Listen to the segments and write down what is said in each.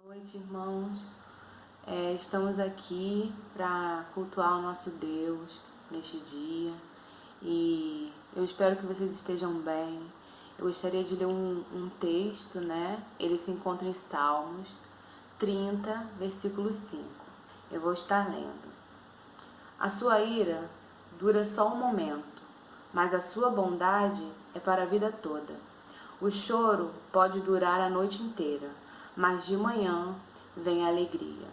Boa noite, irmãos. Estamos aqui para cultuar o nosso Deus neste dia e eu espero que vocês estejam bem. Eu gostaria de ler um texto, né? Ele se encontra em Salmos 30, versículo 5. Eu vou estar lendo. A sua ira dura só um momento, mas a sua bondade é para a vida toda. O choro pode durar a noite inteira, mas de manhã vem a alegria.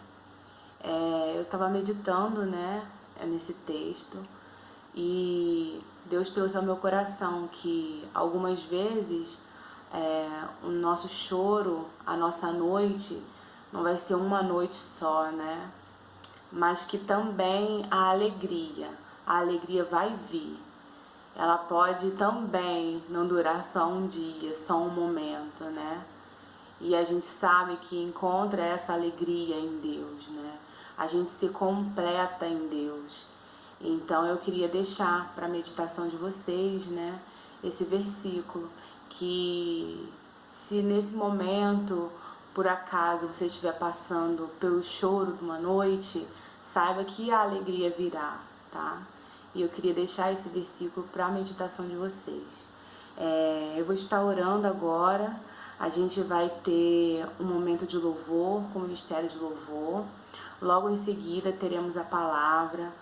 Eu estava meditando, né, nesse texto e Deus trouxe ao meu coração que algumas vezes o nosso choro, a nossa noite, não vai ser uma noite só, né? Mas que também a alegria vai vir. Ela pode também não durar só um dia, só um momento, né? E a gente sabe que encontra essa alegria em Deus, né? A gente se completa em Deus. Então eu queria deixar para a meditação de vocês, né, esse versículo, que se nesse momento, por acaso, você estiver passando pelo choro de uma noite, saiba que a alegria virá, tá? E eu queria deixar esse versículo para a meditação de vocês. Eu vou estar orando agora. A gente vai ter um momento de louvor, com o Ministério de Louvor. Logo em seguida teremos a palavra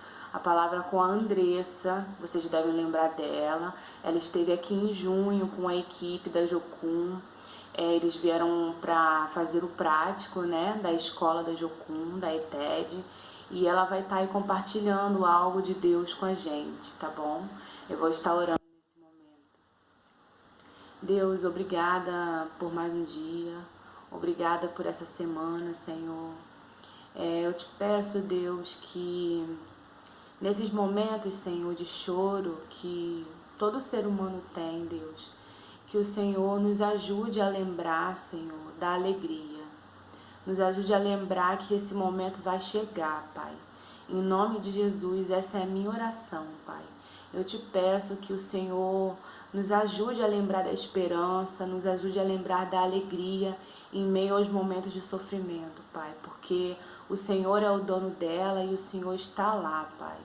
com a Andressa, vocês devem lembrar dela. Ela esteve aqui em junho com a equipe da Jocum. Eles vieram para fazer o prático, né, da escola da Jocum, da ETED. E ela vai estar aí compartilhando algo de Deus com a gente, tá bom? Eu vou estar orando. Deus, obrigada por mais um dia, obrigada por essa semana, Senhor. Eu te peço, Deus, que nesses momentos, Senhor, de choro que todo ser humano tem, Deus, que o Senhor nos ajude a lembrar, Senhor, da alegria. Nos ajude a lembrar que esse momento vai chegar, Pai. Em nome de Jesus, essa é a minha oração, Pai. Eu te peço que o Senhor nos ajude a lembrar da esperança, nos ajude a lembrar da alegria em meio aos momentos de sofrimento, Pai. Porque o Senhor é o dono dela e o Senhor está lá, Pai.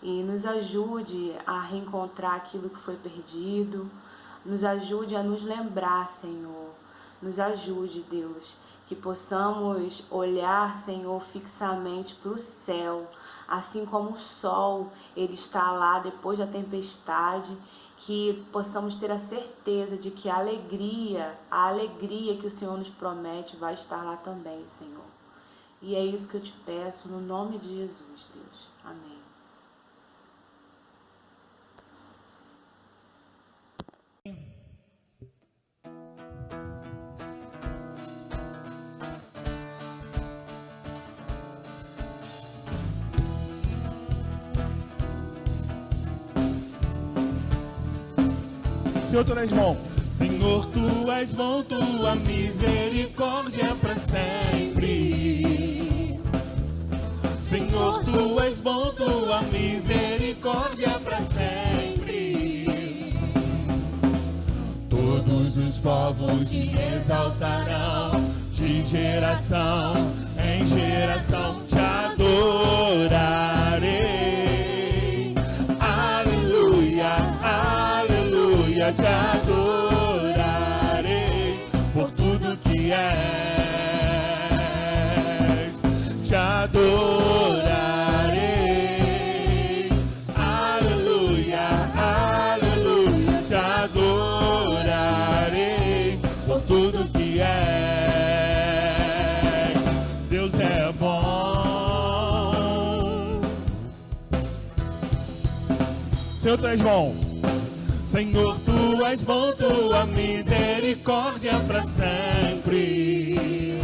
E nos ajude a reencontrar aquilo que foi perdido. Nos ajude a nos lembrar, Senhor. Nos ajude, Deus, que possamos olhar, Senhor, fixamente para o céu. Assim como o sol, ele está lá depois da tempestade, que possamos ter a certeza de que a alegria que o Senhor nos promete vai estar lá também, Senhor. E é isso que eu te peço, no nome de Jesus, Deus. Amém. Senhor, tu és bom. Senhor, tu és bom, tua misericórdia para sempre. Senhor, tu és bom, tua misericórdia para sempre. Todos os povos te exaltarão, de geração em geração te adorarei. Aleluia, aleluia, te adorarei por tudo que és, te adorarei. Aleluia, aleluia, te adorarei por tudo que és. Deus é bom. Senhor, tu és bom. Senhor, tu és bom, tua misericórdia para sempre.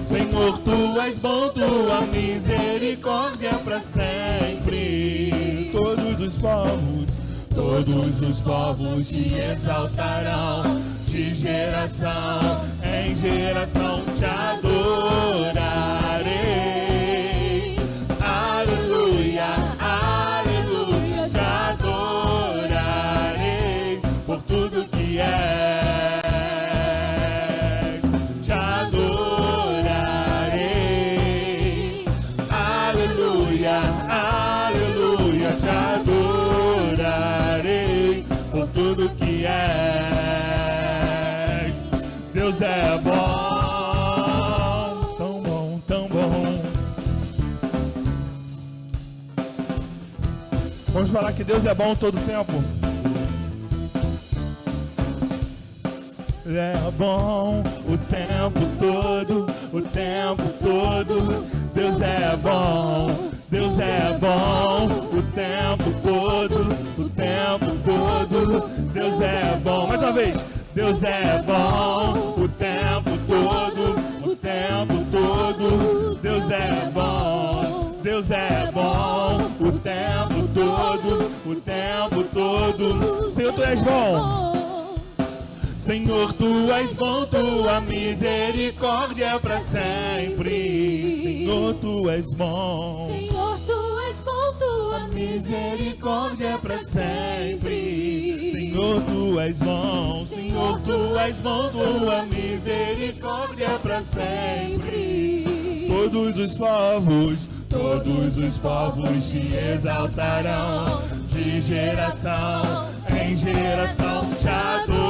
Senhor, tu és bom, tua misericórdia para sempre. Todos os povos te exaltarão, de geração em geração te adorarei. Aleluia, aleluia, te adorarei por tudo que és, te adorarei. Vamos falar que Deus é bom todo o tempo. É bom o tempo todo, o tempo todo. Deus é bom, Deus é bom o tempo todo, o tempo todo. Deus é bom. Mais uma vez. Deus é bom o tempo todo, o tempo todo. Deus é bom, Deus é bom o tempo todo, o tempo todo. Senhor, tu és bom. Senhor, tu és bom, tua misericórdia é para sempre. Senhor, tu és bom. Senhor, tu és bom, tua misericórdia é para sempre. Senhor, tu és bom. Senhor, tu és bom, tua misericórdia é para sempre. Todos os povos te exaltarão, de geração em geração te adorarei.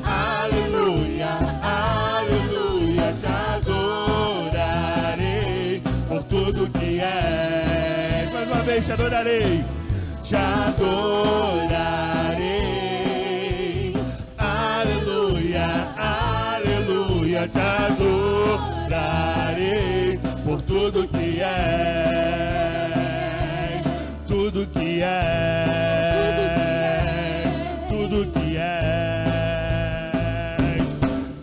Aleluia, aleluia, te adorarei por tudo que és. Mais uma vez, te adorarei, te adorarei. Aleluia, aleluia, te adorarei por tudo que és, tudo que és, tudo que és.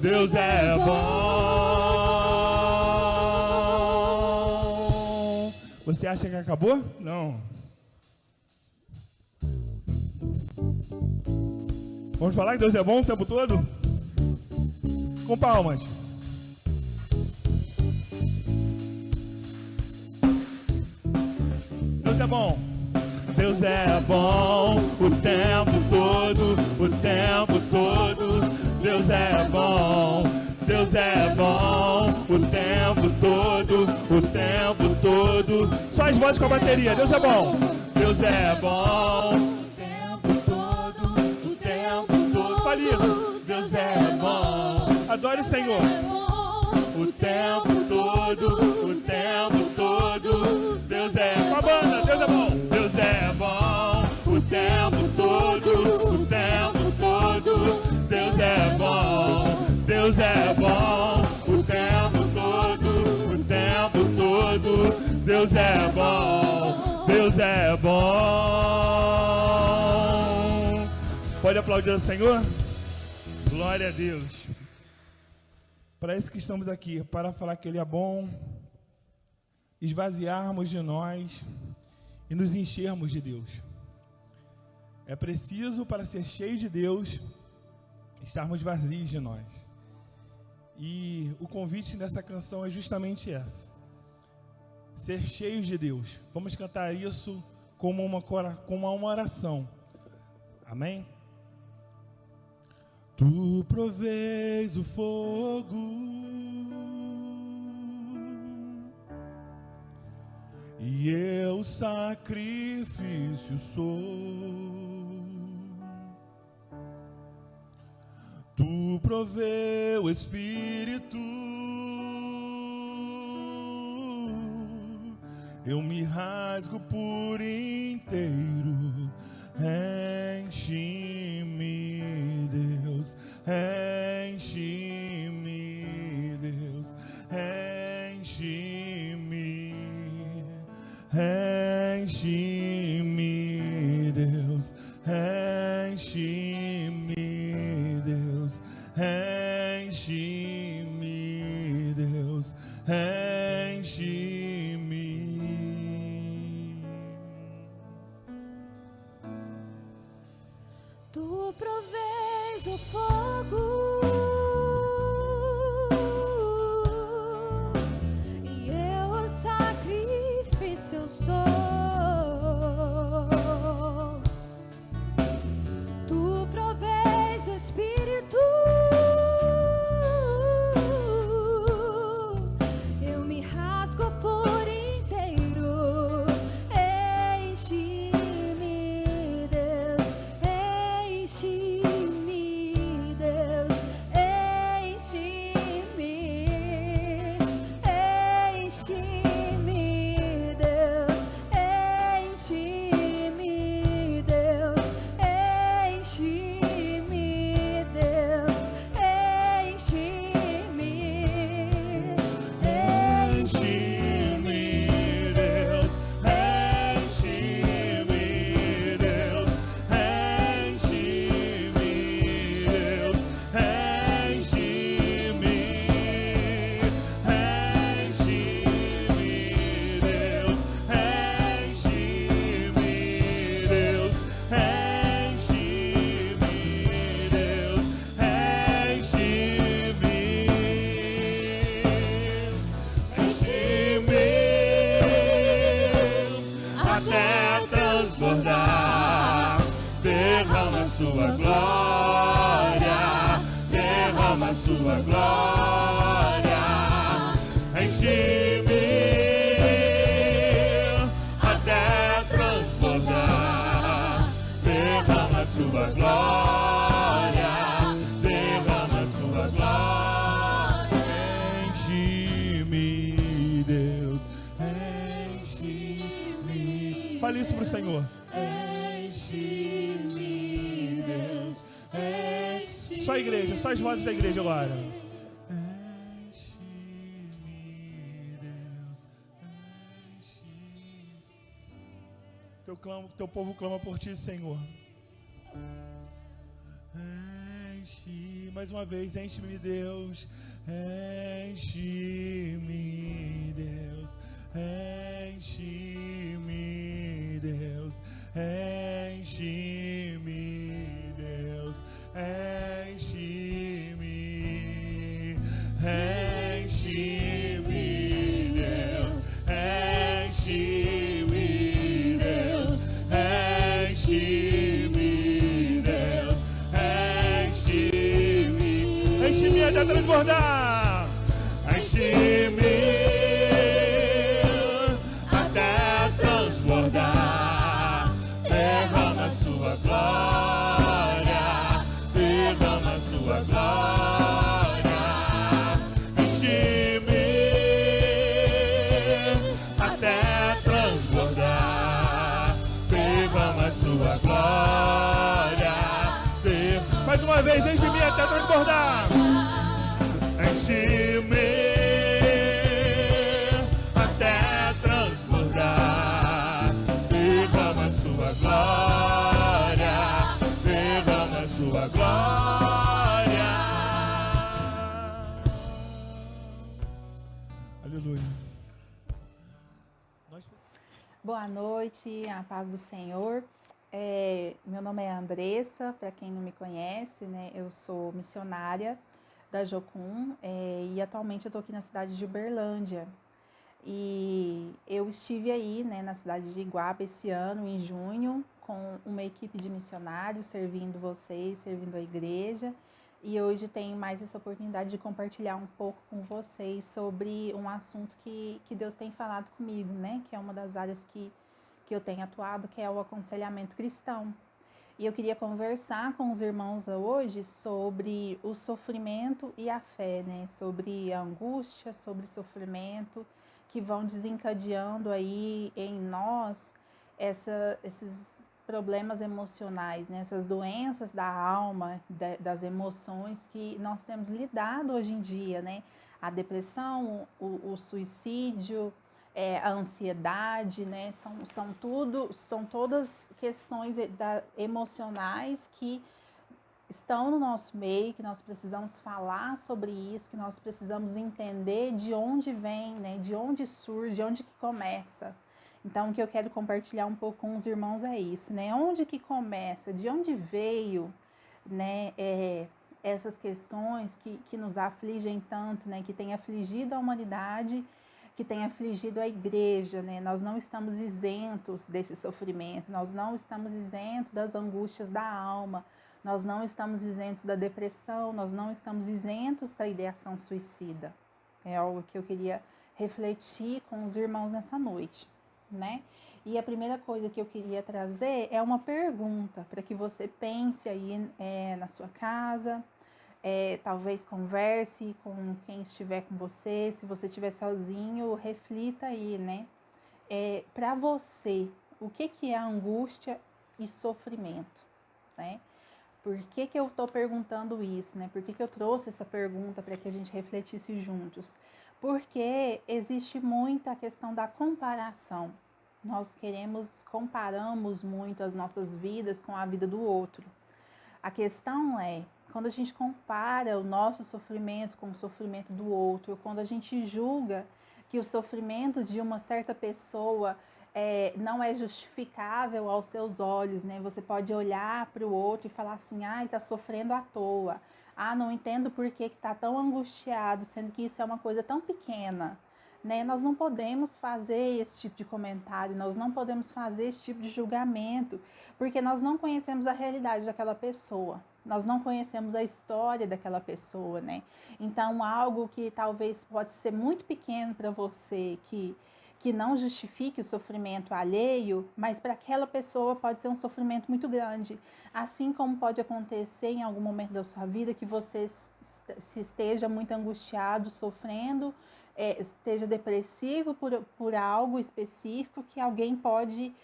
Deus é bom. Você acha que acabou? Não. Vamos falar que Deus é bom o tempo todo? Com palmas. Deus é bom. Deus é bom o tempo todo, o tempo todo. Deus é bom. Deus é bom o tempo todo, o tempo todo. Só as vozes com a bateria. Deus é bom. Deus é bom o tempo todo, o tempo todo. Fale isso. Deus é bom. Adore o Senhor. O tempo todo, o tempo todo. Deus é. Com a banda, Deus é bom. Deus é bom o tempo todo, o tempo todo. Deus é bom. Deus é bom o tempo todo, o tempo todo. Deus é bom. Deus é bom. Pode aplaudir o Senhor? Glória a Deus. Para isso que estamos aqui, para falar que Ele é bom, esvaziarmos de nós e nos enchermos de Deus. É preciso, para ser cheio de Deus, estarmos vazios de nós. E o convite dessa canção é justamente essa: ser cheios de Deus. Vamos cantar isso como uma oração. Amém? Tu provês o fogo e eu sacrifício sou. Tu provê o Espírito, eu me rasgo por inteiro. Enche-me, Deus, enche-me, Deus, enche-me, enche-me, Deus, enche-me, Deus, enche-me, Deus, enche-me. Tu provês o fogo e eu o sacrifício sou. Tu provês o Espírito, eu me rasgo por inteiro. Enche-me, Deus, enche-me, Deus, derrama sua glória, derrama sua glória, enche-me até transbordar, derrama sua glória, derrama sua glória, enche-me, Deus, enche-me. Fale isso pro Senhor. Enche-me, Deus, enche-me. Só a igreja, só as vozes da igreja agora. Enche-me, Deus, enche-me. Teu povo clama por ti, Senhor. Enche, mais uma vez, enche-me, Deus, enche-me, Deus, enche-me, Deus, enche-me, Deus, enche-me, enche-me, Deus, enche-me, Deus, enche-me, Deus, enche-me, enche-me até transbordar, enche-me até transbordar, derrama sua glória, derrama sua glória, enche-me até transbordar, derrama sua glória, mais uma vez, enche-me até transbordar, enche-me até transbordar, derrama sua glória, derrama sua glória. Aleluia. Boa noite, a paz do Senhor. Meu nome é Andressa, para quem não me conhece, né? Eu sou missionária da Jocum e atualmente eu estou aqui na cidade de Uberlândia. E eu estive aí, né, na cidade de Iguaba esse ano, em junho, com uma equipe de missionários, servindo vocês, servindo a igreja. E hoje tenho mais essa oportunidade de compartilhar um pouco com vocês sobre um assunto que Deus tem falado comigo, né? Que é uma das áreas que eu tenho atuado, que é o aconselhamento cristão. E eu queria conversar com os irmãos hoje sobre o sofrimento e a fé, né? Sobre a angústia, sobre o sofrimento, que vão desencadeando aí em nós esses problemas emocionais, né? Essas doenças da alma, das emoções que nós temos lidado hoje em dia, né? A depressão, o suicídio, a ansiedade, né? São todas questões emocionais que estão no nosso meio, que nós precisamos falar sobre isso, que nós precisamos entender de onde vem, né? De onde surge, de onde que começa. Então, o que eu quero compartilhar um pouco com os irmãos é isso, né? Onde que começa, de onde veio, né? Essas questões que nos afligem tanto, né? Que tem afligido a humanidade, que tem afligido a igreja, né? Nós não estamos isentos desse sofrimento, nós não estamos isentos das angústias da alma, nós não estamos isentos da depressão, nós não estamos isentos da ideação suicida. É algo que eu queria refletir com os irmãos nessa noite, né? E a primeira coisa que eu queria trazer é uma pergunta para que você pense aí na sua casa, talvez converse com quem estiver com você, se você estiver sozinho, reflita aí, né? Para você, o que é angústia e sofrimento, né? Por que eu estou perguntando isso, né? Por que eu trouxe essa pergunta para que a gente refletisse juntos? Porque existe muita questão da comparação. Nós comparamos muito as nossas vidas com a vida do outro. A questão é, quando a gente compara o nosso sofrimento com o sofrimento do outro, quando a gente julga que o sofrimento de uma certa pessoa não é justificável aos seus olhos, né? Você pode olhar para o outro e falar assim, ele está sofrendo à toa. Não entendo por que está tão angustiado, sendo que isso é uma coisa tão pequena, né? Nós não podemos fazer esse tipo de comentário, nós não podemos fazer esse tipo de julgamento, porque nós não conhecemos a realidade daquela pessoa, nós não conhecemos a história daquela pessoa, né? Então, algo que talvez pode ser muito pequeno para você, que não justifique o sofrimento alheio, mas para aquela pessoa pode ser um sofrimento muito grande. Assim como pode acontecer em algum momento da sua vida que você se esteja muito angustiado, sofrendo, esteja depressivo por algo específico, que alguém pode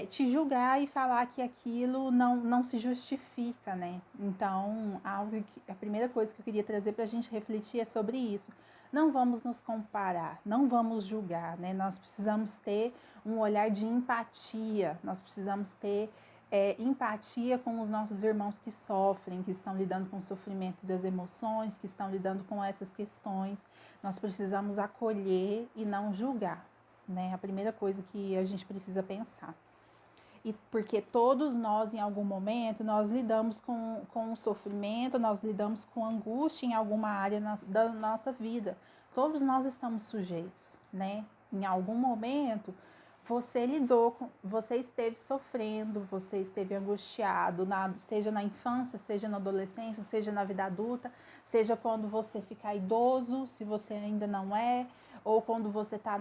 te julgar e falar que aquilo não se justifica, né? Então, a primeira coisa que eu queria trazer para a gente refletir é sobre isso. Não vamos nos comparar, não vamos julgar, né? Nós precisamos ter um olhar de empatia, nós precisamos ter empatia com os nossos irmãos que sofrem, que estão lidando com o sofrimento das emoções, que estão lidando com essas questões. Nós precisamos acolher e não julgar, né? A primeira coisa que a gente precisa pensar. E porque todos nós, em algum momento, nós lidamos com o sofrimento, nós lidamos com angústia em alguma área da nossa vida. Todos nós estamos sujeitos, né? Em algum momento, você esteve sofrendo, você esteve angustiado, seja na infância, seja na adolescência, seja na vida adulta, seja quando você ficar idoso, se você ainda não é, ou quando você está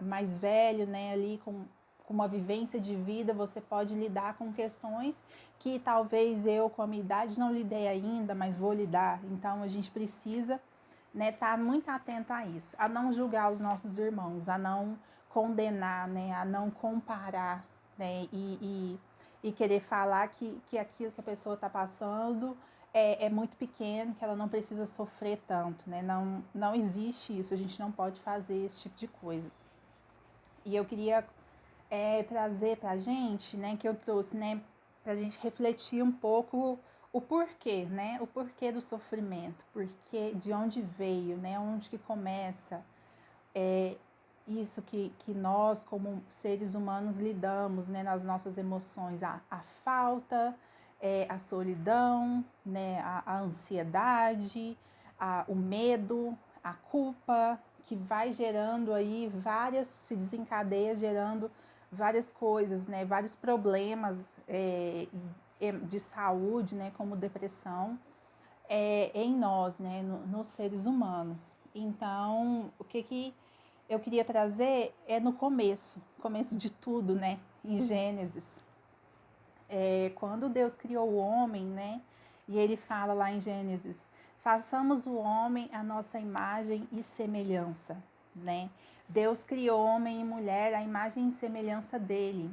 mais velho, né, ali com uma vivência de vida, você pode lidar com questões que talvez eu, com a minha idade, não lidei ainda, mas vou lidar. Então, a gente precisa, né, estar muito atento a isso, a não julgar os nossos irmãos, a não condenar, né, a não comparar, né, e querer falar que aquilo que a pessoa está passando é muito pequeno, que ela não precisa sofrer tanto, né? Não existe isso, a gente não pode fazer esse tipo de coisa. E eu queria trazer para a gente, né, que eu trouxe, né, para a gente refletir um pouco o porquê, né, o porquê do sofrimento, porquê, de onde veio, né, onde que começa isso que nós, como seres humanos, lidamos, né, nas nossas emoções, a falta, a solidão, né, a ansiedade, o medo, a culpa, que vai gerando aí se desencadeia gerando várias coisas, né, vários problemas de saúde, né, como depressão, em nós, né, nos seres humanos. Então, o que eu queria trazer é no começo de tudo, né, em Gênesis. Quando Deus criou o homem, né, e ele fala lá em Gênesis, façamos o homem à nossa imagem e semelhança, né? Deus criou homem e mulher à imagem e semelhança dele.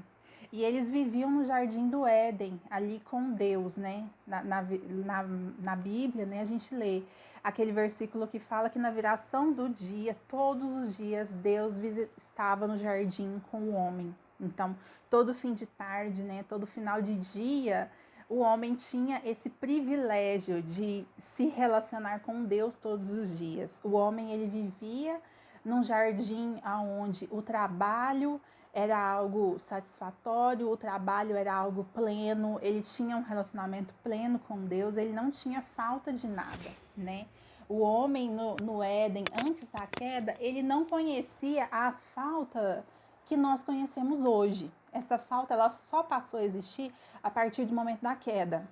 E eles viviam no jardim do Éden, ali com Deus, né? Na Bíblia, né, a gente lê aquele versículo que fala que na viração do dia, todos os dias, Deus estava no jardim com o homem. Então, todo fim de tarde, né, todo final de dia, o homem tinha esse privilégio de se relacionar com Deus todos os dias. O homem, ele vivia num jardim onde o trabalho era algo satisfatório, o trabalho era algo pleno, ele tinha um relacionamento pleno com Deus, ele não tinha falta de nada, né? O homem no Éden, antes da queda, ele não conhecia a falta que nós conhecemos hoje. Essa falta, ela só passou a existir a partir do momento da queda,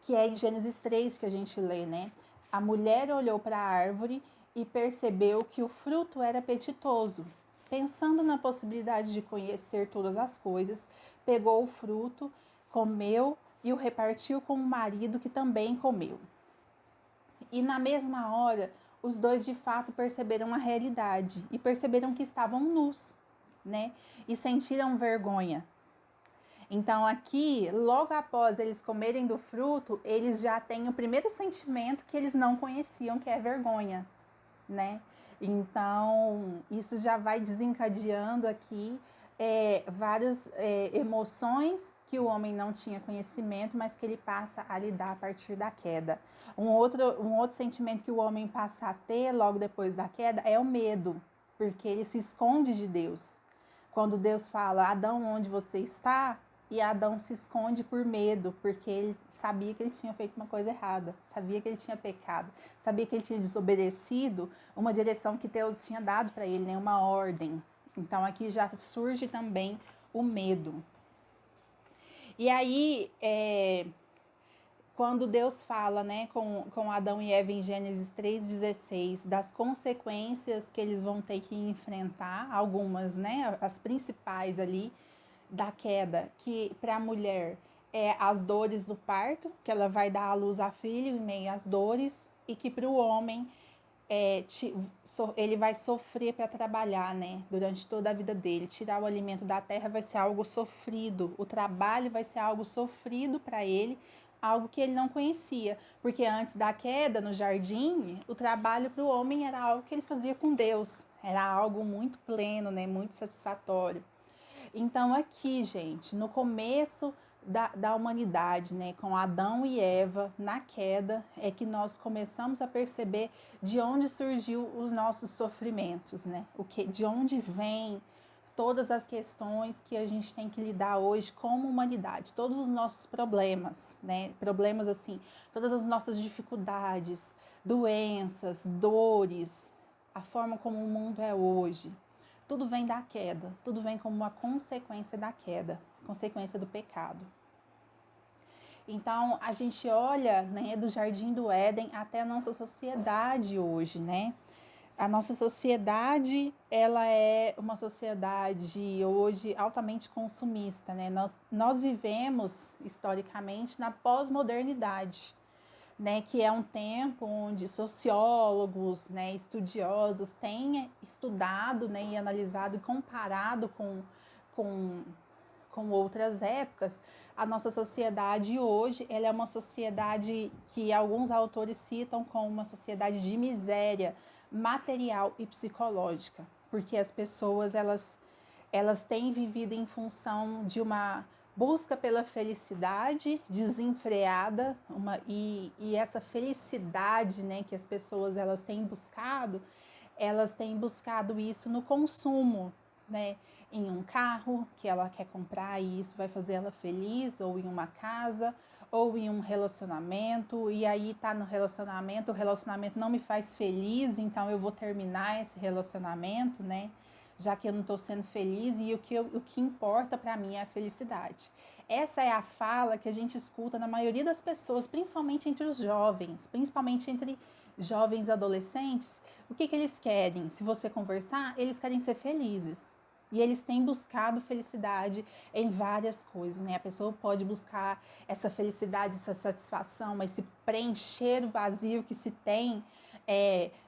que é em Gênesis 3 que a gente lê, né? A mulher olhou para a árvore e percebeu que o fruto era apetitoso. Pensando na possibilidade de conhecer todas as coisas, pegou o fruto, comeu e o repartiu com o marido, que também comeu. E na mesma hora, os dois de fato perceberam a realidade e perceberam que estavam nus, né? E sentiram vergonha. Então aqui, logo após eles comerem do fruto, eles já têm o primeiro sentimento que eles não conheciam, que é vergonha, né? Então, isso já vai desencadeando aqui várias emoções que o homem não tinha conhecimento, mas que ele passa a lidar a partir da queda. Um outro sentimento que o homem passa a ter logo depois da queda é o medo, porque ele se esconde de Deus. Quando Deus fala, Adão, onde você está? e Adão se esconde por medo, porque ele sabia que ele tinha feito uma coisa errada, sabia que ele tinha pecado, sabia que ele tinha desobedecido uma direção que Deus tinha dado para ele, né? Uma ordem. Então aqui já surge também o medo. E aí, quando Deus fala, né, com Adão e Eva em Gênesis 3,16, das consequências que eles vão ter que enfrentar, algumas, né, as principais ali, da queda, que para a mulher é as dores do parto, que ela vai dar à luz a filho em meio às dores, e que para o homem ele vai sofrer para trabalhar, né, durante toda a vida dele. Tirar o alimento da terra vai ser algo sofrido, o trabalho vai ser algo sofrido para ele, algo que ele não conhecia, porque antes da queda no jardim, o trabalho para o homem era algo que ele fazia com Deus, era algo muito pleno, né, muito satisfatório. Então aqui, gente, no começo da humanidade, né, com Adão e Eva na queda, é que nós começamos a perceber de onde surgiu os nossos sofrimentos, né? De onde vem todas as questões que a gente tem que lidar hoje como humanidade, todos os nossos problemas, né? Problemas assim, todas as nossas dificuldades, doenças, dores, a forma como o mundo é hoje. Tudo vem da queda, tudo vem como uma consequência da queda, consequência do pecado. Então, a gente olha, né, do Jardim do Éden até a nossa sociedade hoje, né? A nossa sociedade, ela é uma sociedade hoje altamente consumista, né? Nós vivemos, historicamente, na pós-modernidade, né, que é um tempo onde sociólogos, né, estudiosos têm estudado, né, e analisado e comparado com, com outras épocas. A nossa sociedade hoje, ela é uma sociedade que alguns autores citam como uma sociedade de miséria material e psicológica, porque as pessoas elas têm vivido em função de uma busca pela felicidade desenfreada, e essa felicidade, né, que as pessoas elas têm buscado isso no consumo, né, em um carro que ela quer comprar e isso vai fazer ela feliz, ou em uma casa, ou em um relacionamento, e aí tá no relacionamento, o relacionamento não me faz feliz, então eu vou terminar esse relacionamento, né? Já que eu não estou sendo feliz e o que importa para mim é a felicidade. Essa é a fala que a gente escuta na maioria das pessoas, principalmente entre os jovens, principalmente entre jovens adolescentes. O que eles querem? Se você conversar, eles querem ser felizes. E eles têm buscado felicidade em várias coisas, né? A pessoa pode buscar essa felicidade, essa satisfação, esse preencher o vazio que se tem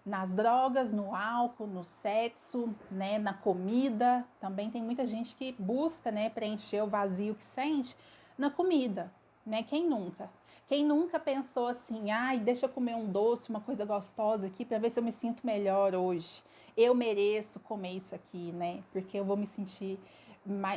nas drogas, no álcool, no sexo, né, na comida. Também tem muita gente que busca, né, preencher o vazio que sente na comida, né? Quem nunca? Quem nunca pensou assim, ai, deixa eu comer um doce, uma coisa gostosa aqui para ver se eu me sinto melhor hoje. Eu mereço comer isso aqui, né? Porque eu vou me sentir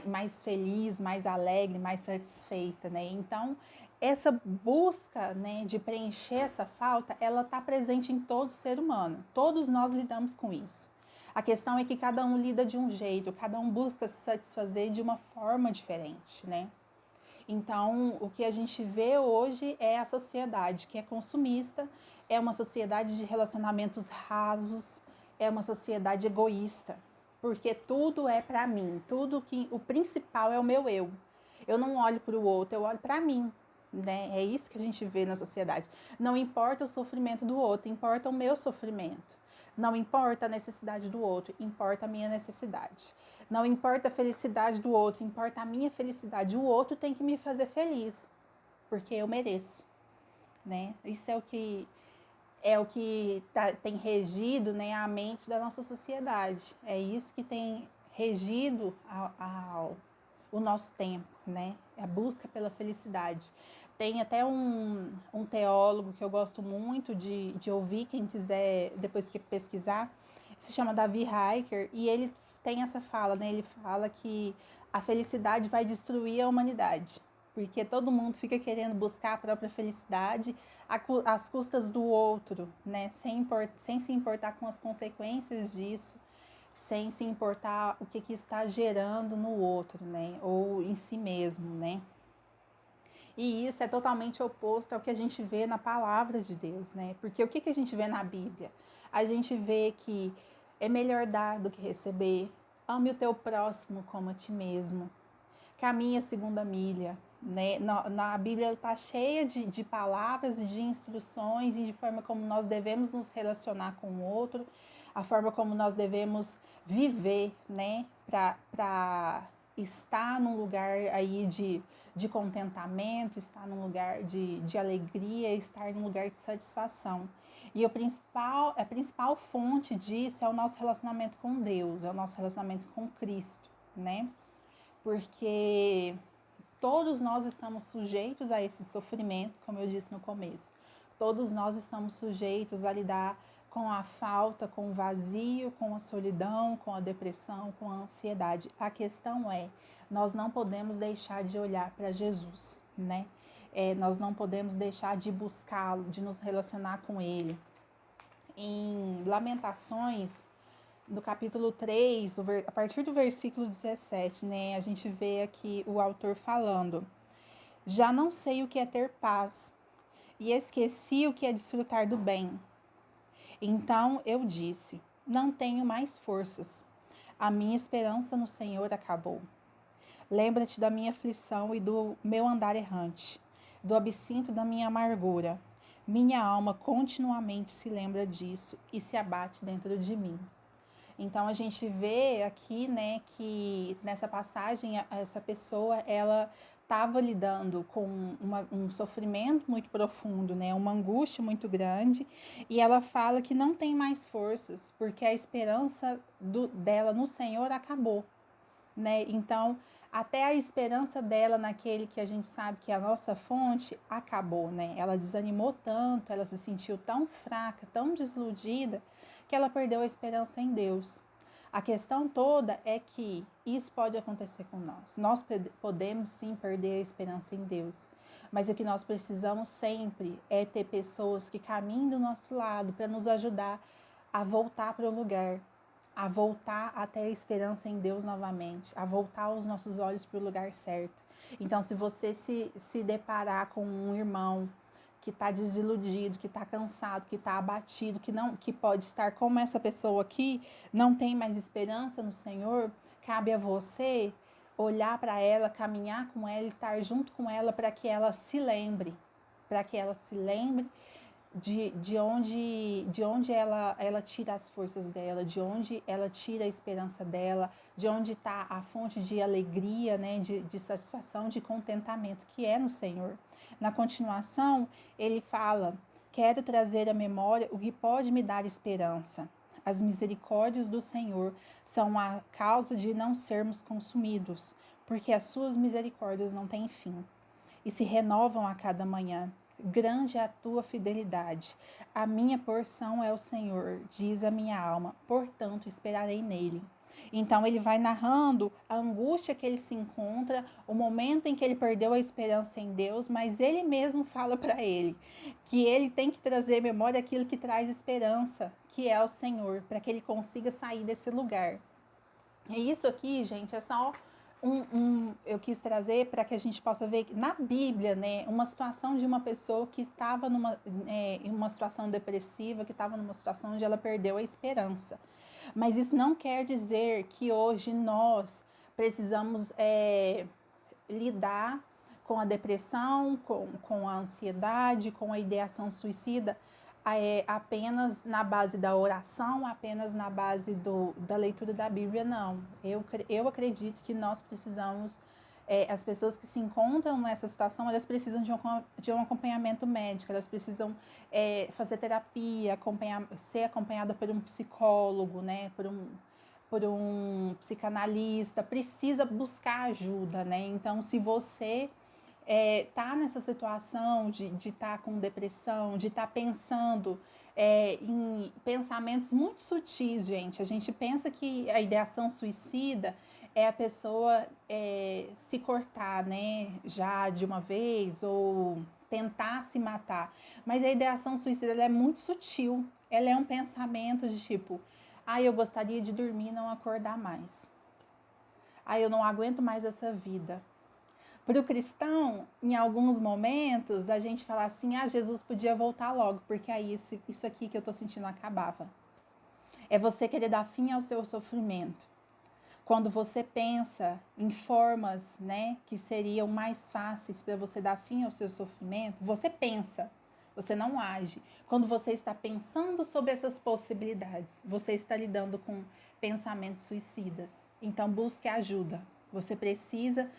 mais feliz, mais alegre, mais satisfeita, né? Então, essa busca, né, de preencher essa falta, ela está presente em todo ser humano. Todos nós lidamos com isso. A questão é que cada um lida de um jeito, cada um busca se satisfazer de uma forma diferente, né? Então, o que a gente vê hoje é a sociedade que é consumista, é uma sociedade de relacionamentos rasos, é uma sociedade egoísta, porque tudo é para mim, o principal é o meu eu. Eu não olho para o outro, eu olho para mim, né? É isso que a gente vê na sociedade. Não importa o sofrimento do outro, importa o meu sofrimento. Não importa a necessidade do outro, importa a minha necessidade. Não importa a felicidade do outro, importa a minha felicidade. O outro tem que me fazer feliz, porque eu mereço, né? Isso é o que tem regido, né, a mente da nossa sociedade. É isso que tem regido o nosso tempo, né? A busca pela felicidade. Tem até um teólogo que eu gosto muito de ouvir, quem quiser depois que pesquisar, se chama Davi Heiker, e ele tem essa fala, né? Ele fala que a felicidade vai destruir a humanidade, porque todo mundo fica querendo buscar a própria felicidade às custas do outro, né? Sem se importar com as consequências disso. sem se importar o que está gerando no outro, né? Ou em si mesmo, né? E isso é totalmente oposto ao que a gente vê na palavra de Deus, né? Porque o que a gente vê na Bíblia? A gente vê que é melhor dar do que receber. Ame o teu próximo como a ti mesmo. Caminha a segunda milha, né? Na Bíblia está cheia de palavras e de instruções e de forma como nós devemos nos relacionar com o outro, a forma como nós devemos viver, né? Para estar num lugar aí de contentamento, estar num lugar de alegria, estar num lugar de satisfação. E a principal fonte disso é o nosso relacionamento com Deus, é o nosso relacionamento com Cristo, né? Porque todos nós estamos sujeitos a esse sofrimento, como eu disse no começo. Todos nós estamos sujeitos a lidar com a falta, com o vazio, com a solidão, com a depressão, com a ansiedade. A questão é, nós não podemos deixar de olhar para Jesus, né? Nós não podemos deixar de buscá-lo, de nos relacionar com ele. Em Lamentações, no capítulo 3, a partir do versículo 17, né, a gente vê aqui o autor falando: já não sei o que é ter paz, e esqueci o que é desfrutar do bem. Então eu disse: não tenho mais forças. A minha esperança no Senhor acabou. Lembra-te da minha aflição e do meu andar errante, do absinto da minha amargura. Minha alma continuamente se lembra disso e se abate dentro de mim. Então a gente vê aqui, né, que nessa passagem essa pessoa ela estava lidando com um sofrimento muito profundo, né, uma angústia muito grande, e ela fala que não tem mais forças porque a esperança dela no Senhor acabou, né? Então até a esperança dela naquele que a gente sabe que é a nossa fonte acabou, né? Ela desanimou tanto, ela se sentiu tão fraca, tão desiludida, que ela perdeu a esperança em Deus. A questão toda é que isso pode acontecer com nós. Nós podemos sim perder a esperança em Deus, mas o que nós precisamos sempre é ter pessoas que caminhem do nosso lado para nos ajudar a voltar para o lugar, a voltar a ter a esperança em Deus novamente, a voltar os nossos olhos para o lugar certo. Então, se você se deparar com um irmão que está desiludido, que está cansado, que está abatido, que pode estar como essa pessoa aqui, não tem mais esperança no Senhor, cabe a você olhar para ela, caminhar com ela, estar junto com ela para que ela se lembre, de onde ela tira as forças dela, de onde ela tira a esperança dela, de onde está a fonte de alegria, né, de satisfação, de contentamento, que é no Senhor. Na continuação, ele fala: quero trazer à memória o que pode me dar esperança. As misericórdias do Senhor são a causa de não sermos consumidos, porque as suas misericórdias não têm fim e se renovam a cada manhã. Grande é a tua fidelidade. A minha porção é o Senhor, diz a minha alma, portanto esperarei nele. Então ele vai narrando a angústia que ele se encontra, o momento em que ele perdeu a esperança em Deus, mas ele mesmo fala para ele que ele tem que trazer à memória aquilo que traz esperança, que é o Senhor, para que ele consiga sair desse lugar. E isso aqui, gente, é só eu quis trazer para que a gente possa ver na Bíblia, né, uma situação de uma pessoa que estava em uma situação depressiva, que estava numa situação onde ela perdeu a esperança. Mas isso não quer dizer que hoje nós precisamos lidar com a depressão, com a ansiedade, com a ideação suicida, apenas na base da oração, apenas na base da leitura da Bíblia, não. Eu acredito que nós precisamos, as pessoas que se encontram nessa situação, elas precisam de um acompanhamento médico, elas precisam fazer terapia, ser acompanhada por um psicólogo, né, por um psicanalista, precisa buscar ajuda, né? Então, se você tá nessa situação de estar com depressão, de estar pensando em pensamentos muito sutis, gente. A gente pensa que a ideação suicida é a pessoa se cortar, né, já de uma vez, ou tentar se matar. Mas a ideação suicida ela é muito sutil. Ela é um pensamento de tipo: Ah, eu gostaria de dormir e não acordar mais. Ah, eu não aguento mais essa vida. Para o cristão, em alguns momentos, a gente fala assim, ah, Jesus podia voltar logo, porque aí isso aqui que eu estou sentindo acabava. É você querer dar fim ao seu sofrimento. Quando você pensa em formas, né, que seriam mais fáceis para você dar fim ao seu sofrimento, você pensa, você não age. Quando você está pensando sobre essas possibilidades, você está lidando com pensamentos suicidas. Então, busque ajuda. Você precisa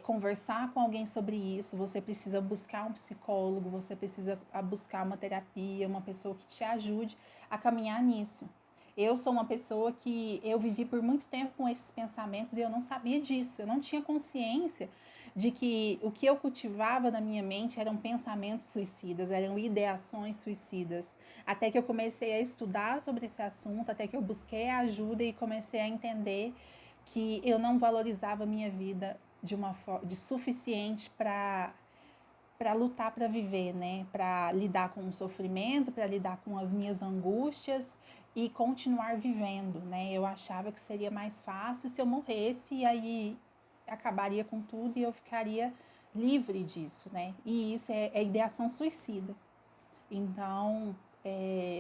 conversar com alguém sobre isso, você precisa buscar um psicólogo, você precisa buscar uma terapia, uma pessoa que te ajude a caminhar nisso. Eu sou uma pessoa que eu vivi por muito tempo com esses pensamentos e eu não sabia disso, eu não tinha consciência de que o que eu cultivava na minha mente eram pensamentos suicidas, eram ideações suicidas. Até que eu comecei a estudar sobre esse assunto, até que eu busquei ajuda e comecei a entender que eu não valorizava a minha vida de suficiente para lutar para viver, né? Para lidar com o sofrimento, para lidar com as minhas angústias e continuar vivendo, né? Eu achava que seria mais fácil se eu morresse e aí acabaria com tudo e eu ficaria livre disso, né? E isso é ideação suicida. Então,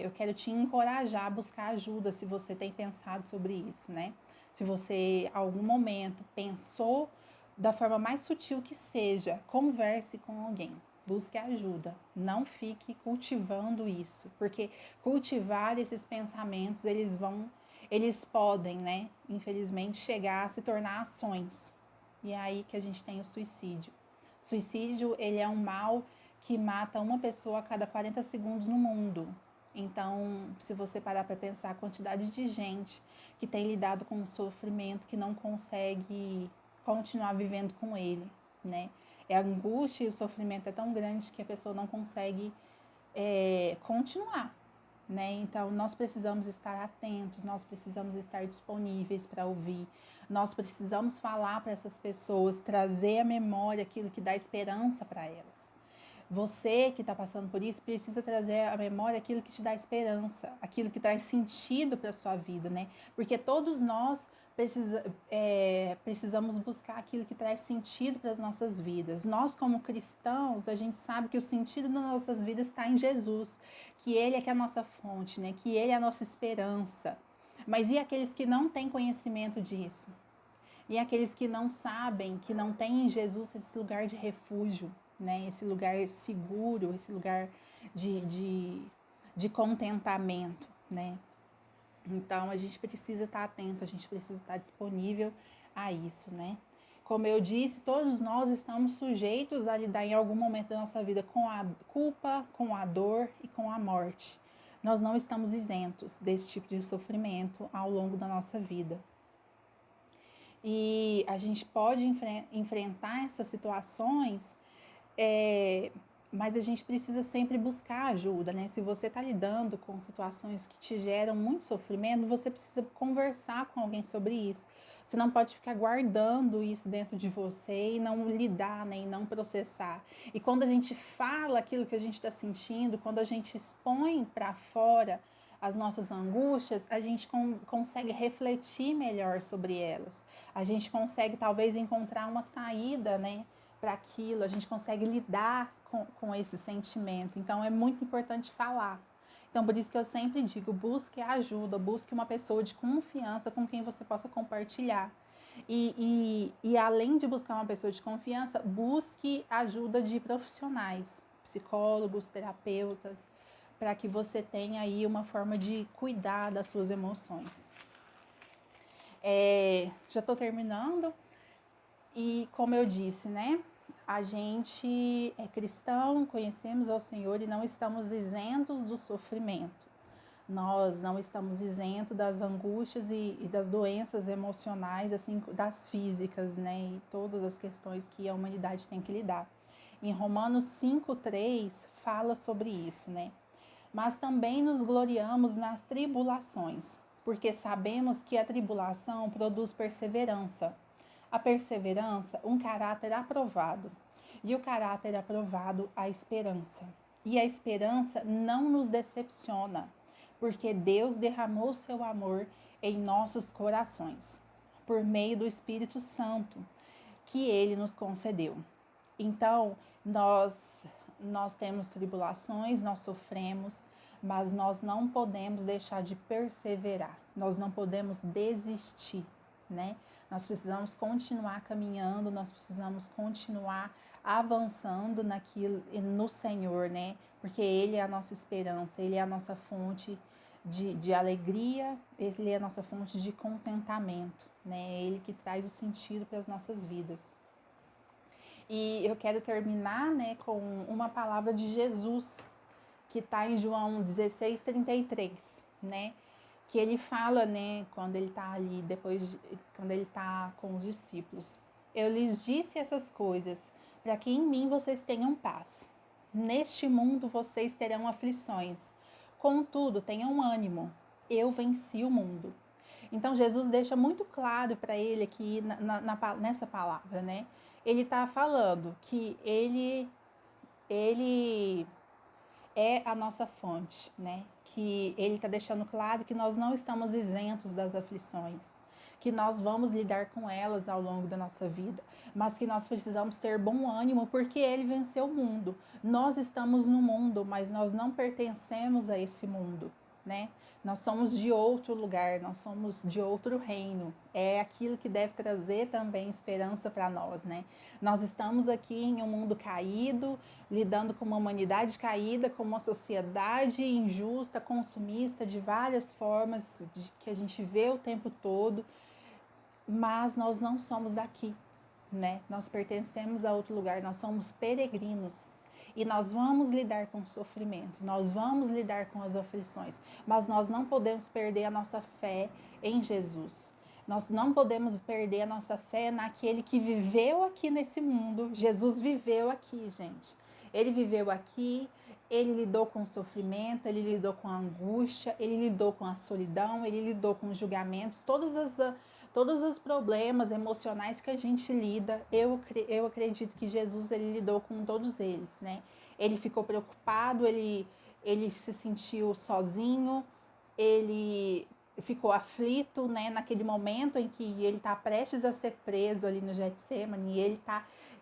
eu quero te encorajar a buscar ajuda se você tem pensado sobre isso, né? Se você, algum momento, pensou da forma mais sutil que seja, converse com alguém, busque ajuda. Não fique cultivando isso, porque cultivar esses pensamentos, eles podem, né, infelizmente, chegar a se tornar ações. E é aí que a gente tem o suicídio. Suicídio, ele é um mal que mata uma pessoa a cada 40 segundos no mundo. Então, se você parar para pensar a quantidade de gente que tem lidado com o sofrimento, que não consegue continuar vivendo com ele, né? A angústia e o sofrimento é tão grande que a pessoa não consegue continuar, né? Então, nós precisamos estar atentos, nós precisamos estar disponíveis para ouvir, nós precisamos falar para essas pessoas, trazer à memória aquilo que dá esperança para elas. Você que está passando por isso precisa trazer à memória aquilo que te dá esperança, aquilo que traz sentido para a sua vida, né? Porque todos nós precisamos buscar aquilo que traz sentido para as nossas vidas. Nós, como cristãos, a gente sabe que o sentido das nossas vidas está em Jesus, que Ele é que é a nossa fonte, né? Que Ele é a nossa esperança. Mas e aqueles que não têm conhecimento disso? E aqueles que não sabem, que não têm em Jesus esse lugar de refúgio, né? Esse lugar seguro, esse lugar de contentamento, né? Então, a gente precisa estar atento, a gente precisa estar disponível a isso, né? Como eu disse, todos nós estamos sujeitos a lidar em algum momento da nossa vida com a culpa, com a dor e com a morte. Nós não estamos isentos desse tipo de sofrimento ao longo da nossa vida. E a gente pode enfrentar essas situações, mas a gente precisa sempre buscar ajuda, né? Se você está lidando com situações que te geram muito sofrimento, você precisa conversar com alguém sobre isso. Você não pode ficar guardando isso dentro de você e não lidar, né? E não processar. E quando a gente fala aquilo que a gente está sentindo, quando a gente expõe para fora as nossas angústias, a gente consegue refletir melhor sobre elas. A gente consegue talvez encontrar uma saída, né, para aquilo, a gente consegue lidar com esse sentimento. Então é muito importante falar. Então por isso que eu sempre digo, busque ajuda, busque uma pessoa de confiança com quem você possa compartilhar. E além de buscar uma pessoa de confiança, busque ajuda de profissionais, psicólogos, terapeutas, para que você tenha aí uma forma de cuidar das suas emoções. Já estou terminando e como eu disse, né? A gente é cristão, conhecemos ao Senhor e não estamos isentos do sofrimento. Nós não estamos isentos das angústias e das doenças emocionais, assim, das físicas, né? E todas as questões que a humanidade tem que lidar. Em Romanos 5:3 fala sobre isso, né? Mas também nos gloriamos nas tribulações, porque sabemos que a tribulação produz perseverança. A perseverança, um caráter aprovado. E o caráter aprovado, a esperança. E a esperança não nos decepciona, porque Deus derramou o seu amor em nossos corações, por meio do Espírito Santo que Ele nos concedeu. Então, nós temos tribulações, nós sofremos, mas nós não podemos deixar de perseverar, nós não podemos desistir, né? Nós precisamos continuar caminhando, nós precisamos continuar avançando no Senhor, né? Porque Ele é a nossa esperança, Ele é a nossa fonte de alegria, Ele é a nossa fonte de contentamento, né? É Ele que traz o sentido para as nossas vidas. E eu quero terminar, né, com uma palavra de Jesus, que está em João 16:33, né? Que ele fala, né, quando ele está ali, quando ele está com os discípulos. Eu lhes disse essas coisas, para que em mim vocês tenham paz. Neste mundo vocês terão aflições. Contudo, tenham ânimo. Eu venci o mundo. Então, Jesus deixa muito claro para ele aqui nessa palavra, né? Ele está falando que ele é a nossa fonte, né? Que ele está deixando claro que nós não estamos isentos das aflições, que nós vamos lidar com elas ao longo da nossa vida, mas que nós precisamos ter bom ânimo porque ele venceu o mundo. Nós estamos no mundo, mas nós não pertencemos a esse mundo, né? Nós somos de outro lugar, nós somos de outro reino. É aquilo que deve trazer também esperança para nós, né? Nós estamos aqui em um mundo caído, lidando com uma humanidade caída, com uma sociedade injusta, consumista, de várias formas que a gente vê o tempo todo, mas nós não somos daqui, né? Nós pertencemos a outro lugar, nós somos peregrinos. E nós vamos lidar com o sofrimento, nós vamos lidar com as aflições, mas nós não podemos perder a nossa fé em Jesus. Nós não podemos perder a nossa fé naquele que viveu aqui nesse mundo. Jesus viveu aqui, gente. Ele viveu aqui, ele lidou com o sofrimento, ele lidou com a angústia, ele lidou com a solidão, ele lidou com os julgamentos, todos os problemas emocionais que a gente lida, eu acredito que Jesus ele lidou com todos eles, né? Ele ficou preocupado, ele se sentiu sozinho, ele ficou aflito, né? Naquele momento em que ele está prestes a ser preso ali no Getsemane,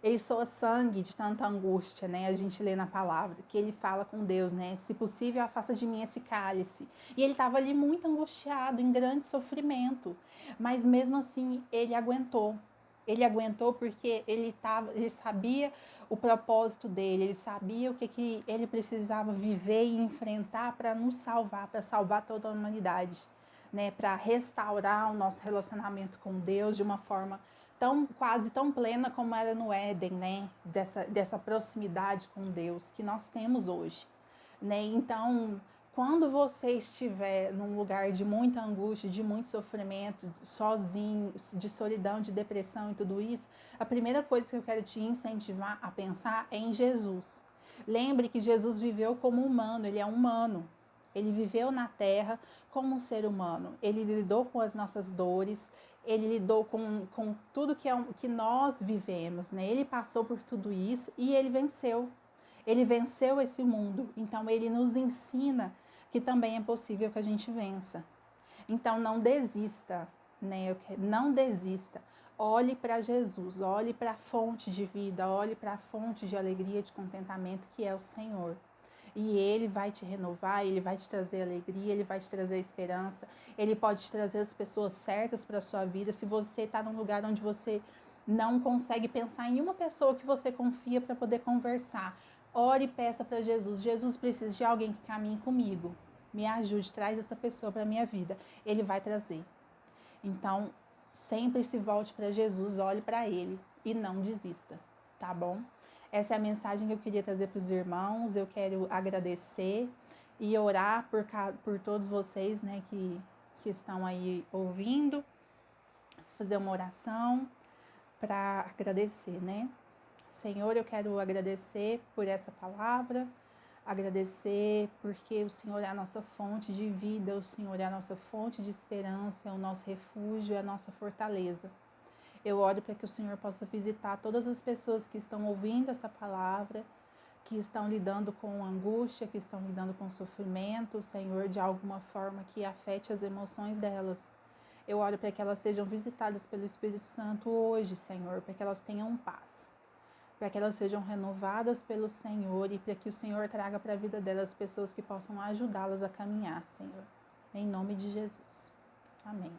ele soa sangue de tanta angústia, né? A gente lê na palavra que ele fala com Deus, né? Se possível, afasta de mim esse cálice. E ele estava ali muito angustiado, em grande sofrimento. Mas mesmo assim, ele aguentou. Ele aguentou porque ele sabia o propósito dele, ele sabia o que ele precisava viver e enfrentar para nos salvar, para salvar toda a humanidade, né? Para restaurar o nosso relacionamento com Deus de uma forma quase tão plena como era no Éden, né? Dessa proximidade com Deus que nós temos hoje, né? Então, quando você estiver num lugar de muita angústia, de muito sofrimento, sozinho, de solidão, de depressão e tudo isso, a primeira coisa que eu quero te incentivar a pensar é em Jesus. Lembre que Jesus viveu como humano, ele é humano. Ele viveu na terra como um ser humano. Ele lidou com as nossas dores, ele lidou com tudo que nós vivemos, né? Ele passou por tudo isso e ele venceu. Ele venceu esse mundo. Então, ele nos ensina que também é possível que a gente vença. Então, não desista, né? Não desista. Olhe para Jesus, olhe para a fonte de vida, olhe para a fonte de alegria, de contentamento que é o Senhor. E Ele vai te renovar, Ele vai te trazer alegria, Ele vai te trazer esperança, Ele pode te trazer as pessoas certas para a sua vida. Se você está num lugar onde você não consegue pensar em uma pessoa que você confia para poder conversar, ore e peça para Jesus. Jesus, precisa de alguém que caminhe comigo. Me ajude, traz essa pessoa para a minha vida. Ele vai trazer. Então, sempre se volte para Jesus, olhe para Ele e não desista, tá bom? Essa é a mensagem que eu queria trazer para os irmãos. Eu quero agradecer e orar por todos vocês, né, que estão aí ouvindo. Fazer uma oração para agradecer, né? Senhor, eu quero agradecer por essa palavra, agradecer porque o Senhor é a nossa fonte de vida, o Senhor é a nossa fonte de esperança, é o nosso refúgio, é a nossa fortaleza. Eu oro para que o Senhor possa visitar todas as pessoas que estão ouvindo essa palavra, que estão lidando com angústia, que estão lidando com sofrimento, Senhor, de alguma forma que afete as emoções delas. Eu oro para que elas sejam visitadas pelo Espírito Santo hoje, Senhor, para que elas tenham paz, para que elas sejam renovadas pelo Senhor e para que o Senhor traga para a vida delas pessoas que possam ajudá-las a caminhar, Senhor. Em nome de Jesus. Amém.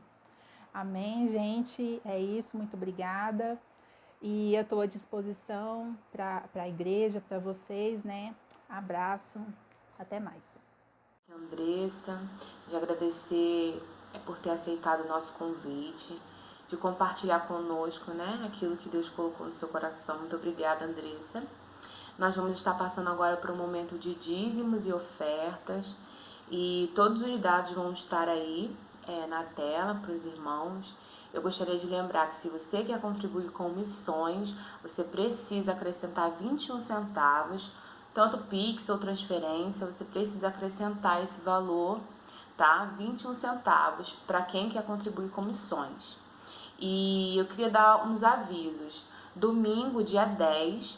Amém, gente. É isso. Muito obrigada. E eu estou à disposição para a igreja, para vocês, né? Abraço. Até mais. Andressa, de agradecer por ter aceitado o nosso convite, de compartilhar conosco, né, aquilo que Deus colocou no seu coração. Muito obrigada, Andressa. Nós vamos estar passando agora para um momento de dízimos e ofertas, e todos os dados vão estar aí na tela para os irmãos. Eu gostaria de lembrar que se você quer contribuir com missões, você precisa acrescentar 21 centavos, tanto Pix ou transferência, você precisa acrescentar esse valor, tá? 21 centavos para quem quer contribuir com missões. E eu queria dar uns avisos. Domingo, dia 10,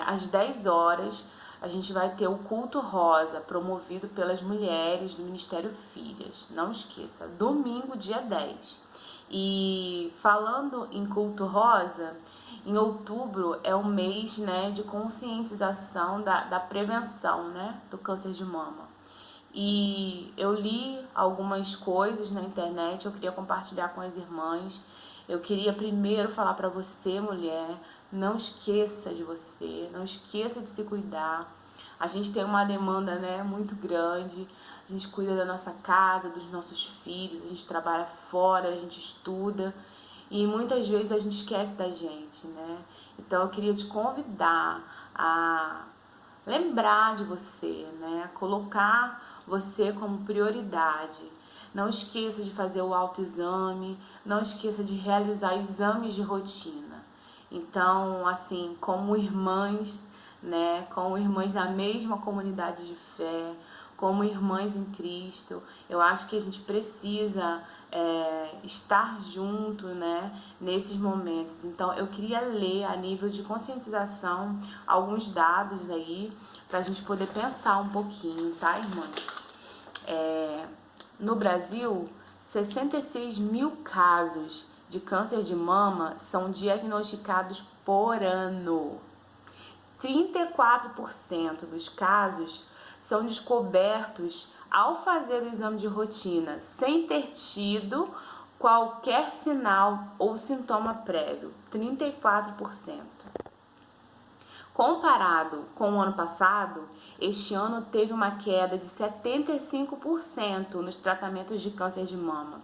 às 10 horas, a gente vai ter o culto rosa, promovido pelas mulheres do Ministério Filhas. Não esqueça, domingo, dia 10. E falando em culto rosa, em outubro é o mês, né, de conscientização da prevenção, né, do câncer de mama. E eu li algumas coisas na internet, eu queria compartilhar com as irmãs. Eu queria primeiro falar para você, mulher, não esqueça de você, não esqueça de se cuidar. A gente tem uma demanda, né, muito grande. A gente cuida da nossa casa, dos nossos filhos, a gente trabalha fora, a gente estuda. E muitas vezes a gente esquece da gente, né? Então eu queria te convidar a lembrar de você, né? Colocar você como prioridade. Não esqueça de fazer o autoexame, não esqueça de realizar exames de rotina. Então, assim, como irmãs, né? Como irmãs da mesma comunidade de fé, como irmãs em Cristo, eu acho que a gente precisa estar junto, né, nesses momentos. Então, eu queria ler, a nível de conscientização, alguns dados aí, para a gente poder pensar um pouquinho, tá, irmãs? No Brasil, 66 mil casos de câncer de mama são diagnosticados por ano. 34% dos casos são descobertos ao fazer o exame de rotina, sem ter tido qualquer sinal ou sintoma prévio. 34%. Comparado com o ano passado, este ano teve uma queda de 75% nos tratamentos de câncer de mama.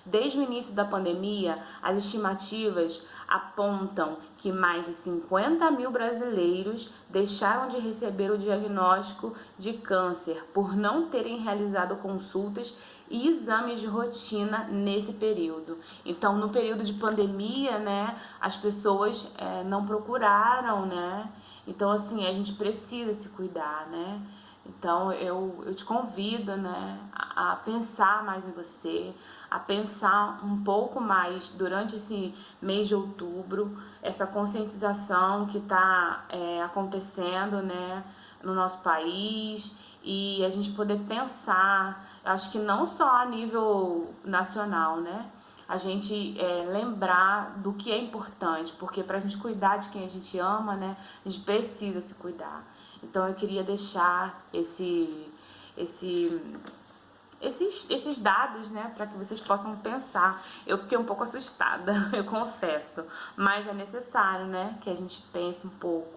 Desde o início da pandemia, as estimativas apontam que mais de 50 mil brasileiros deixaram de receber o diagnóstico de câncer por não terem realizado consultas e exames de rotina nesse período. Então, no período de pandemia, né, as pessoas não procuraram, né? Então, assim, a gente precisa se cuidar, né? Então, eu te convido, né, a pensar mais em você, a pensar um pouco mais durante esse mês de outubro, essa conscientização que está acontecendo, né, no nosso país, e a gente poder pensar, acho que não só a nível nacional, né, a gente lembrar do que é importante, porque para a gente cuidar de quem a gente ama, né, a gente precisa se cuidar. Então eu queria deixar esses dados, né, para que vocês possam pensar. Eu fiquei um pouco assustada, eu confesso, mas é necessário, né, que a gente pense um pouco.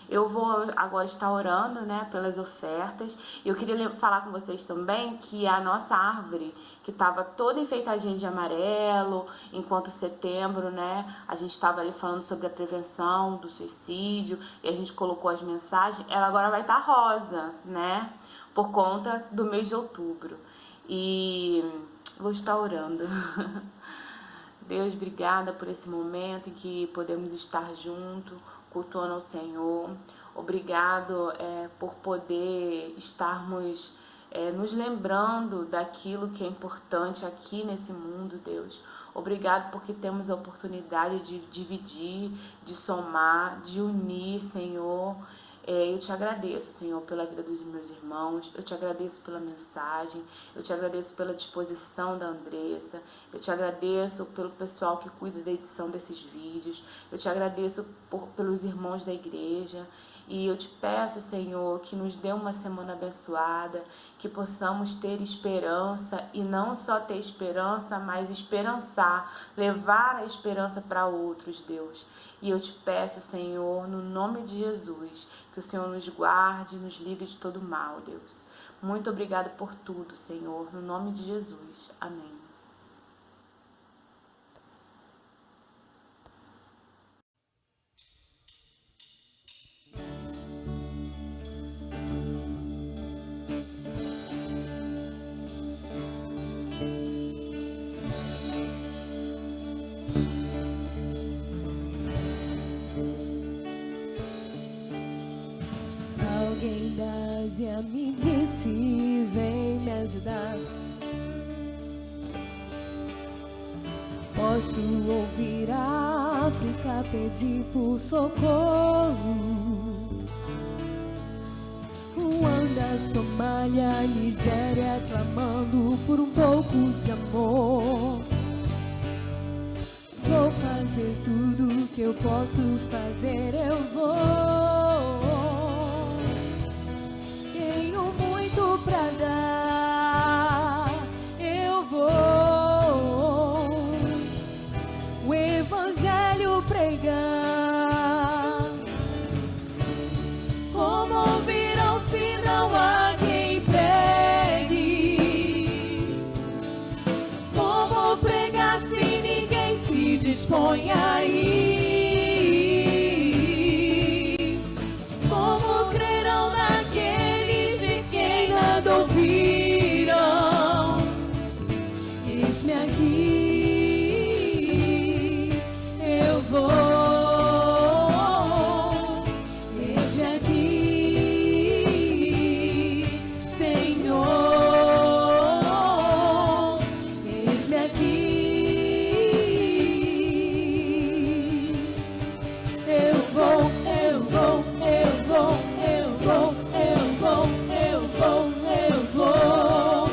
Eu vou agora estar orando, né, pelas ofertas. Eu queria falar com vocês também que a nossa árvore, que estava toda enfeitadinha de amarelo, enquanto setembro, né, a gente estava ali falando sobre a prevenção do suicídio, e a gente colocou as mensagens, ela agora vai estar rosa, né, por conta do mês de outubro. E vou estar orando. Deus, obrigada por esse momento em que podemos estar juntos, cultuando ao Senhor. Obrigado por poder estarmos nos lembrando daquilo que é importante aqui nesse mundo, Deus. Obrigado porque temos a oportunidade de dividir, de somar, de unir, Senhor, Eu te agradeço, Senhor, pela vida dos meus irmãos, eu te agradeço pela mensagem, eu te agradeço pela disposição da Andressa, eu te agradeço pelo pessoal que cuida da edição desses vídeos, eu te agradeço pelos irmãos da igreja, e eu te peço, Senhor, que nos dê uma semana abençoada, que possamos ter esperança, e não só ter esperança, mas esperançar, levar a esperança para outros, Deus. E eu te peço, Senhor, no nome de Jesus, que o Senhor nos guarde, nos livre de todo mal, Deus. Muito obrigado por tudo, Senhor, no nome de Jesus. Amém. Alguém da Ásia me disse, vem me ajudar. Posso ouvir a África pedir por socorro. Ruanda, Somália, Nigéria clamando por um pouco de amor. Vou fazer tudo que eu posso fazer, eu vou. Tenho muito pra dar, eu vou. O evangelho pregar. Como ouvirão se não há quem pregue? Como pregar se ninguém se dispõe a ir? Como crerão naqueles de quem nada ouviram? Eis-me aqui, eu vou. Eis-me aqui, Senhor. Eis-me aqui. Eu vou, eu vou, eu vou, eu vou, eu vou, eu vou, eu vou.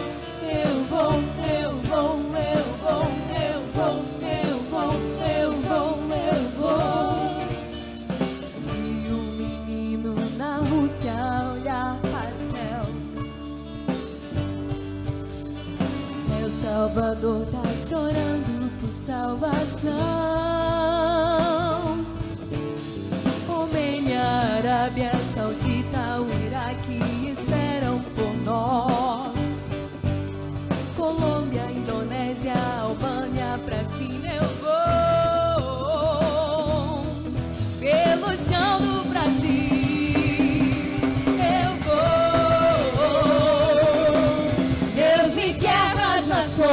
Eu vou, eu vou, eu vou, eu vou, eu vou, eu vou, eu vou. E um menino na Rússia olhar para o céu. El Salvador tá chorando por salvação. Romênia, Arábia Saudita, o Iraque esperam por nós. Colômbia, Indonésia, Albânia, pra China eu vou. Pelo chão do Brasil eu vou. Deus me quebra as nações.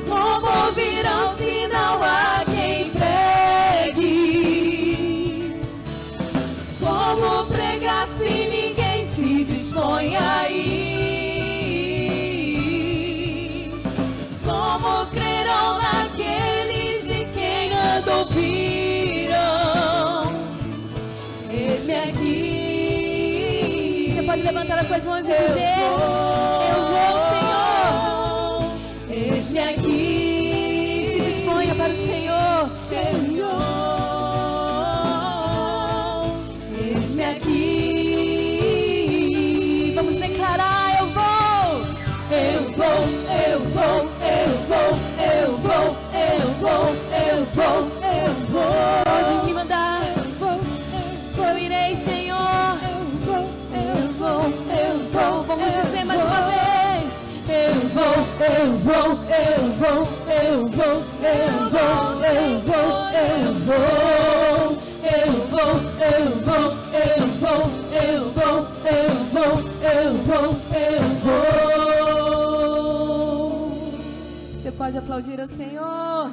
Como ouvirão se não há quem pregue? Como pregar se ninguém se dispõe a ir? Como crerão naqueles de quem nada ouviram? Eis-me aqui. Você pode levantar as suas mãos e dizer: eu vou, Senhor. Eis-me aqui. Se disponha para o Senhor, Senhor. Eis-me aqui. Vamos declarar: eu vou, eu vou, eu vou, eu vou, eu vou, eu vou, eu vou, eu vou. Pode me mandar, eu irei, Senhor. Eu vou, eu vou. Vamos dizer mais uma vez: eu vou, eu vou, eu vou, eu vou, eu vou, eu vou, eu vou. Eu vou, eu vou, eu vou, eu vou, eu vou, eu vou, eu vou. Você pode aplaudir ao Senhor?